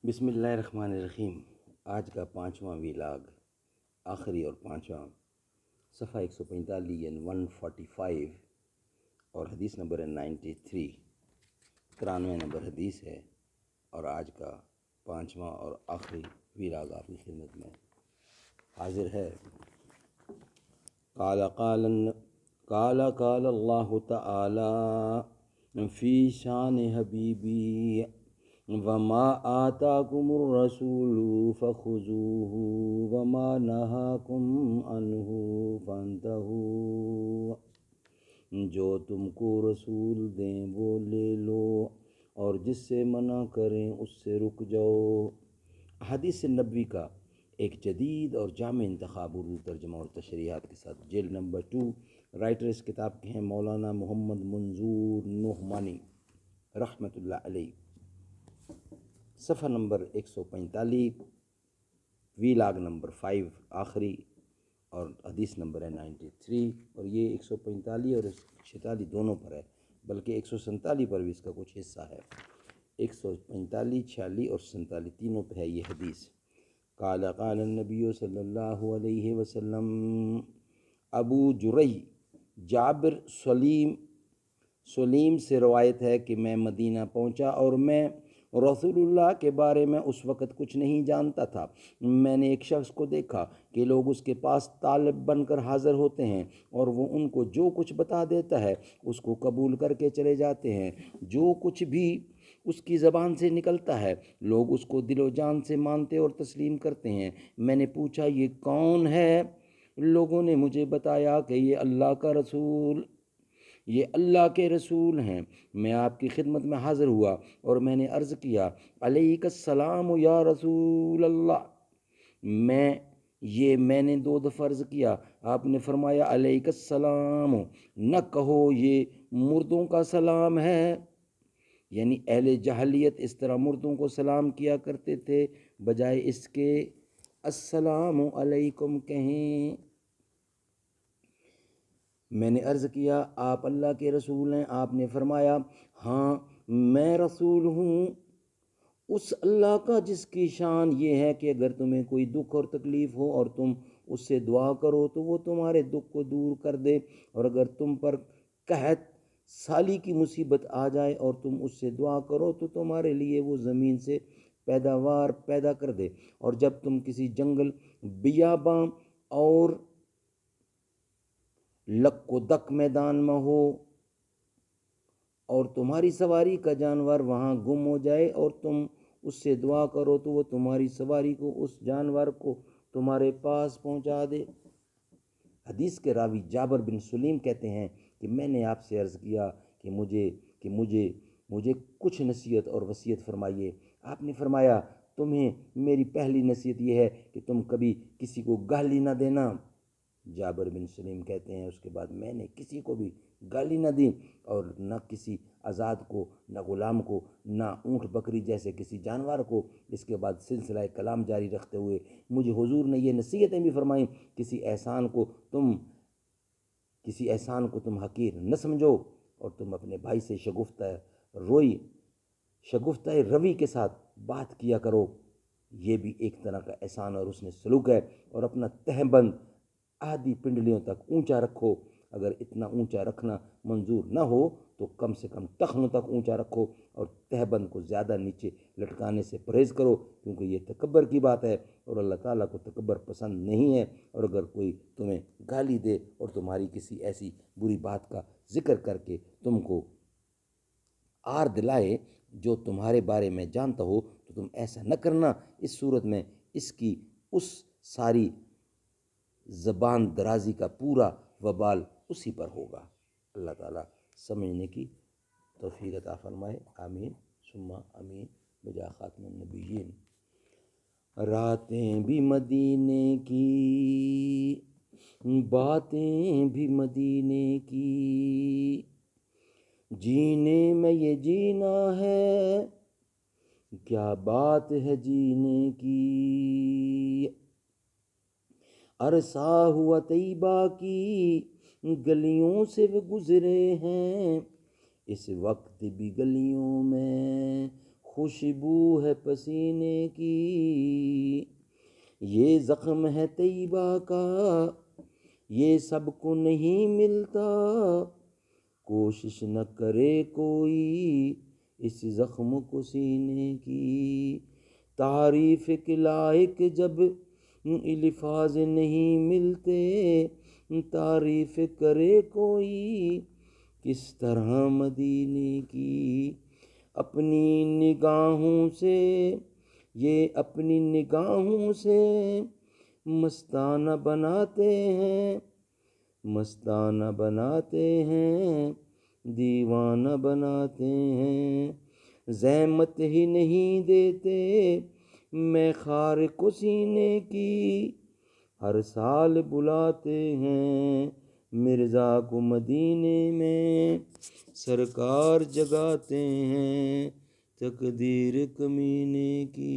بسم اللہ الرحمن الرحیم۔ آج کا 5واں ویلاگ، آخری اور 5واں، صفحہ 145 یعنی 145 اور حدیث نمبر ہے 93، 93 نمبر حدیث ہے، اور آج کا 5واں اور آخری ویلاگ آپ کی خدمت میں حاضر ہے۔ قال اللہ تعالی فی شان حبیبی وما آتاکم الرسول فخذوہ وما نہاکم عنہ فانتہوا، جو تم کو رسول دیں وہ لے لو اور جس سے منع کریں اس سے رک جاؤ۔ حدیث نبوی کا ایک جدید اور جامع انتخاب اردو ترجمہ اور تشریحات کے ساتھ، جلد نمبر 2، رائٹر اس کتاب کے ہیں مولانا محمد منظور نعمانی رحمۃ اللہ علیہ۔ صفحہ نمبر 145، ویلاگ نمبر 5 آخری، اور حدیث نمبر ہے 93، اور یہ 145 اور 146 دونوں پر ہے، بلکہ 147 پر بھی اس کا کچھ حصہ ہے۔ 145، 46 اور 47 تینوں پہ ہے یہ حدیث۔ قال النبی صلی اللہ علیہ وسلم، ابو جرئی جابر سلیم سے روایت ہے کہ میں مدینہ پہنچا اور میں رسول اللہ کے بارے میں اس وقت کچھ نہیں جانتا تھا۔ میں نے ایک شخص کو دیکھا کہ لوگ اس کے پاس طالب بن کر حاضر ہوتے ہیں اور وہ ان کو جو کچھ بتا دیتا ہے اس کو قبول کر کے چلے جاتے ہیں۔ جو کچھ بھی اس کی زبان سے نکلتا ہے لوگ اس کو دل و جان سے مانتے اور تسلیم کرتے ہیں۔ میں نے پوچھا یہ کون ہے؟ لوگوں نے مجھے بتایا کہ یہ اللہ کے رسول ہیں۔ میں آپ کی خدمت میں حاضر ہوا اور میں نے عرض کیا، علیک السلام یا رسول اللہ۔ میں نے 2 دفعہ عرض کیا۔ آپ نے فرمایا علیک السلام، نہ کہو یہ مردوں کا سلام ہے، یعنی اہل جاہلیت اس طرح مردوں کو سلام کیا کرتے تھے، بجائے اس کے السلام علیکم کہیں۔ میں نے عرض کیا، آپ اللہ کے رسول ہیں؟ آپ نے فرمایا، ہاں میں رسول ہوں اس اللہ کا جس کی شان یہ ہے کہ اگر تمہیں کوئی دکھ اور تکلیف ہو اور تم اس سے دعا کرو تو وہ تمہارے دکھ کو دور کر دے، اور اگر تم پر قحط سالی کی مصیبت آ جائے اور تم اس سے دعا کرو تو تمہارے لیے وہ زمین سے پیداوار پیدا کر دے، اور جب تم کسی جنگل، بیاباں اور لک و دک میدان میں ہو اور تمہاری سواری کا جانور وہاں گم ہو جائے اور تم اس سے دعا کرو تو وہ تمہاری سواری کو اس جانور کو تمہارے پاس پہنچا دے۔ حدیث کے راوی جابر بن سلیم کہتے ہیں کہ میں نے آپ سے عرض کیا کہ مجھے کچھ نصیحت اور وصیت فرمائیے۔ آپ نے فرمایا، تمہیں میری پہلی نصیحت یہ ہے کہ تم کبھی کسی کو گالی نہ دینا۔ جابر بن سلیم کہتے ہیں اس کے بعد میں نے کسی کو بھی گالی نہ دی، اور نہ کسی آزاد کو، نہ غلام کو، نہ اونٹ بکری جیسے کسی جانور کو۔ اس کے بعد سلسلہ کلام جاری رکھتے ہوئے مجھے حضور نے یہ نصیحتیں بھی فرمائیں، کسی احسان کو تم حقیر نہ سمجھو، اور تم اپنے بھائی سے شگفتہ روی کے ساتھ بات کیا کرو، یہ بھی ایک طرح کا احسان اور اس نے سلوک ہے، اور اپنا تہبند آدھی پنڈلیوں تک اونچا رکھو۔ اگر اتنا اونچا رکھنا منظور نہ ہو تو کم سے کم ٹخنوں تک اونچا رکھو، اور تہبند کو زیادہ نیچے لٹکانے سے پرہیز کرو، کیونکہ یہ تکبر کی بات ہے اور اللہ تعالیٰ کو تکبر پسند نہیں ہے۔ اور اگر کوئی تمہیں گالی دے اور تمہاری کسی ایسی بری بات کا ذکر کر کے تم کو آر دلائے جو تمہارے بارے میں جانتا ہو تو تم ایسا نہ کرنا، اس صورت میں اس کی اس ساری زبان درازی کا پورا وبال اسی پر ہوگا۔ اللہ تعالیٰ سمجھنے کی توفیق عطا فرمائے، آمین ثم آمین بجا خاتم النبیین۔ راتیں بھی مدینے کی، باتیں بھی مدینے کی، جینے میں یہ جینا ہے، کیا بات ہے جینے کی۔ عرصہ ہوا طیبہ کی گلیوں سے وہ گزرے ہیں، اس وقت بھی گلیوں میں خوشبو ہے پسینے کی، یہ زخم ہے طیبہ کا، یہ سب کو نہیں ملتا، کوشش نہ کرے کوئی اس زخم کو سینے کی، تعریف کے لائق جب الفاظ نہیں ملتے، تعریف کرے کوئی کس طرح مدینے کی، اپنی نگاہوں سے یہ اپنی نگاہوں سے مستانہ بناتے ہیں، مستانہ بناتے ہیں، دیوانہ بناتے ہیں، زحمت ہی نہیں دیتے میں خار کو سینے کی، ہر سال بلاتے ہیں مرزا کو مدینے میں، سرکار جگاتے ہیں تقدیر کمینے کی۔